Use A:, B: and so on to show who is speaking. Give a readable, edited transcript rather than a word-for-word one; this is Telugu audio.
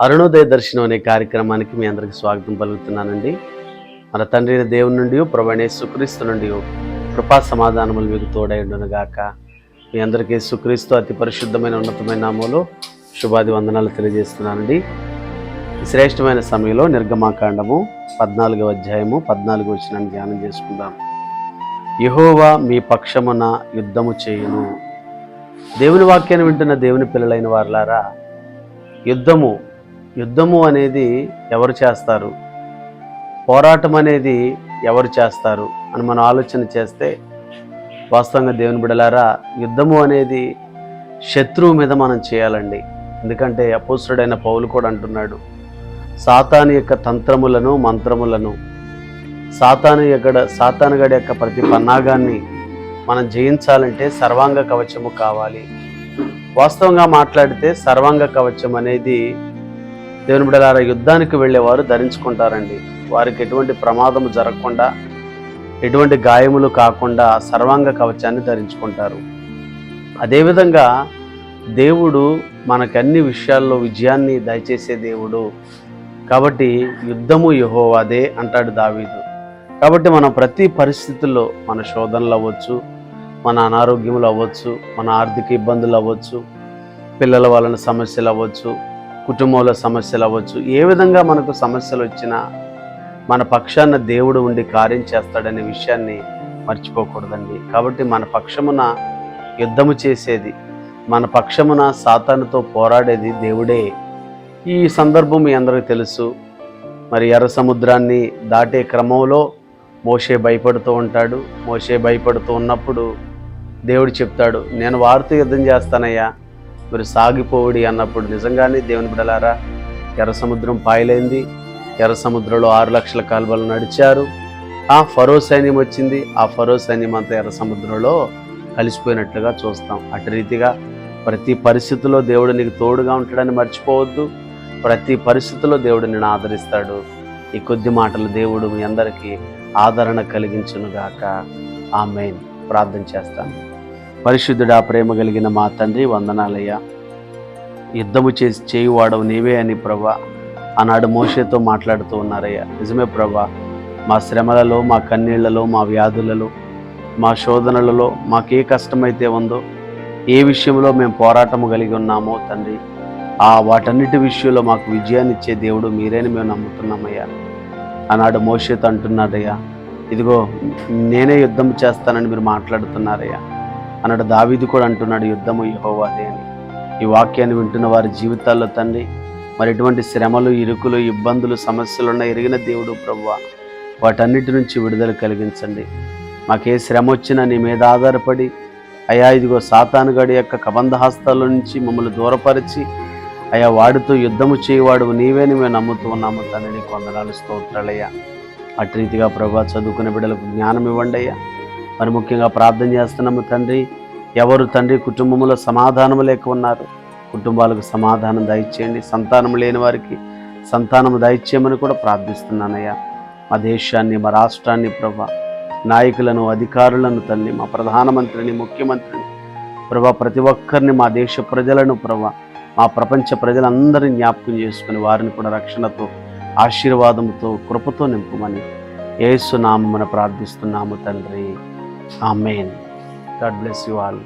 A: అరుణోదయ దర్శనం అనే కార్యక్రమానికి మీ అందరికి స్వాగతం పలుకుతున్నానండి. మన తండ్రి అయిన దేవుని నుండి ప్రభువైన యేసుక్రీస్తు నుండి కృపా సమాధానములు మీకు తోడైండును గాక. మీ అందరికీ యేసుక్రీస్తు అతి పరిశుద్ధమైన ఉన్నతమైన నామములో శుభాది వందనాలు తెలియజేస్తున్నానండి. ఈ శ్రేష్టమైన సమయంలో నిర్గమాకాండము 14వ అధ్యాయము 14వ వచనాన్ని ధ్యానం చేసుకుందాం. యెహోవా మీ పక్షమున యుద్ధము చేయును. దేవుని వాక్యాన్ని వింటున్న దేవుని పిల్లలైన వారలారా, యుద్ధము అనేది ఎవరు చేస్తారు, పోరాటం అనేది ఎవరు చేస్తారు అని మనం ఆలోచన చేస్తే వాస్తవంగా దేవుని బిడ్డలారా, యుద్ధము అనేది శత్రువు మీద మనం చేయాలండి. ఎందుకంటే అపోస్తలుడైన పౌలు కూడా అంటున్నాడు, సాతాను యొక్క తంత్రములను మంత్రములను సాతానుగాడి యొక్క ప్రతి పన్నాగాన్ని మనం జయించాలంటే సర్వాంగ కవచము కావాలి. వాస్తవంగా మాట్లాడితే సర్వాంగ కవచం అనేది దేవుని బిడ్డలారా యుద్ధానికి వెళ్ళేవారు ధరించుకుంటారండి. వారికి ఎటువంటి ప్రమాదము జరగకుండా, ఎటువంటి గాయములు కాకుండా సర్వాంగ కవచాన్ని ధరించుకుంటారు. అదేవిధంగా దేవుడు మనకు అన్ని విషయాల్లో విజయాన్ని దయచేసే దేవుడు కాబట్టి యుద్ధము యెహోవాదే అంటాడు దావీదు. కాబట్టి మనం ప్రతి పరిస్థితుల్లో, మన శోధనలు అవ్వచ్చు, మన అనారోగ్యములు అవ్వచ్చు, మన ఆర్థిక ఇబ్బందులు అవ్వచ్చు, పిల్లల వలన సమస్యలు అవ్వచ్చు, కుటుంబంలో సమస్యలు అవ్వచ్చు, ఏ విధంగా మనకు సమస్యలు వచ్చినా మన పక్షాన దేవుడు ఉండి కార్యం చేస్తాడనే విషయాన్ని మర్చిపోకూడదండి. కాబట్టి మన పక్షమున యుద్ధము చేసేది, మన పక్షమున సాతానుతో పోరాడేది దేవుడే. ఈ సందర్భం మీ అందరికీ తెలుసు. మరి ఎర్ర సముద్రాన్ని దాటే క్రమంలో మోషే భయపడుతూ ఉంటాడు. మోషే భయపడుతూ ఉన్నప్పుడు దేవుడు చెప్తాడు, నేను వారితో యుద్ధం చేస్తానయ్యా, మీరు సాగిపోవుడి అన్నప్పుడు నిజంగానే దేవుని బిడ్డలారా ఎర్ర సముద్రం పాయలైంది. ఎర్ర సముద్రంలో 6 లక్షల కాల్వలు నడిచారు. ఫరో సైన్యం వచ్చింది. ఆ ఫరో సైన్యం అంతా ఎర్ర సముద్రంలో కలిసిపోయినట్లుగా చూస్తాం. అటు రీతిగా ప్రతి పరిస్థితుల్లో దేవుడు నీకు తోడుగా ఉంటాడని మర్చిపోవద్దు. ప్రతి పరిస్థితుల్లో దేవుడు నిన్ను ఆదరిస్తాడు. ఈ కొద్ది మాటలు దేవుడు మీ అందరికీ ఆదరణ కలిగించునుగాక. ఆమేన్. ప్రార్థన చేస్తాను. పరిశుద్ధుడా, ప్రేమ కలిగిన మా తండ్రి, వందనాలయ్యా. యుద్ధము చేయువాడవు నీవే అని ప్రభా ఆనాడు మోషేతో మాట్లాడుతూ ఉన్నారయ్యా. నిజమే ప్రభా, మా శ్రమలలో, మా కన్నీళ్లలో, మా వ్యాధులలో, మా శోధనలలో మాకే కష్టమైతే ఉందో, ఏ విషయంలో మేము పోరాటము కలిగి ఉన్నామో తండ్రి, వాటన్నిటి విషయంలో మాకు విజయాన్ని ఇచ్చే దేవుడు మీరేని మేము నమ్ముతున్నామయ్యా. ఆనాడు మోషేతో అంటున్నారయ్యా, ఇదిగో నేనే యుద్ధం చేస్తానని మీరు మాట్లాడుతున్నారయ్యా. అన్నాడు దావీదు కూడా అంటున్నాడు, యుద్ధము యెహోవాదే అని. ఈ వాక్యాన్ని వింటున్న వారి జీవితాల్లో తండ్రి, మరి ఎటువంటి శ్రమలు, ఇరుకులు, ఇబ్బందులు, సమస్యలున్న ఎరిగిన దేవుడు ప్రభువా, వాటన్నిటి నుంచి విడుదల కలిగించండి. మాకే శ్రమ వచ్చినా నీ మీద ఆధారపడి అయా ఇదిగో సాతానుగాడి యొక్క కబంధ హస్తాల నుంచి మమ్మల్ని దూరపరిచి అయా వాడితో యుద్ధము చేయవాడు నీవేని మేము నమ్ముతూ ఉన్నాము తండ్రి. నీకు వందనాలు, స్తోత్రాలయ్యా. అటు రీతిగా ప్రభా చదువుకునే బిడ్డలకు జ్ఞానం ఇవ్వండి అయ్యా. మరి ముఖ్యంగా ప్రార్థన చేస్తున్నాము తండ్రి, ఎవరు తండ్రి కుటుంబంలో సమాధానం లేక ఉన్నారు, కుటుంబాలకు సమాధానం దయచేయండి. సంతానం లేని వారికి సంతానము దయచేయమని కూడా ప్రార్థిస్తున్నానయ్యా. మా దేశాన్ని, మా రాష్ట్రాన్ని ప్రభా, నాయకులను, అధికారులను తండ్రి, మా ప్రధానమంత్రిని, ముఖ్యమంత్రిని ప్రభా, ప్రతి ఒక్కరిని, మా దేశ ప్రజలను ప్రభా, మా ప్రపంచ ప్రజలందరినీ జ్ఞాపకం చేసుకుని వారిని కూడా రక్షణతో, ఆశీర్వాదంతో, కృపతో నింపుమని యేసు నామమున ప్రార్థిస్తున్నాము తండ్రి. ఆమేన్. God bless you all.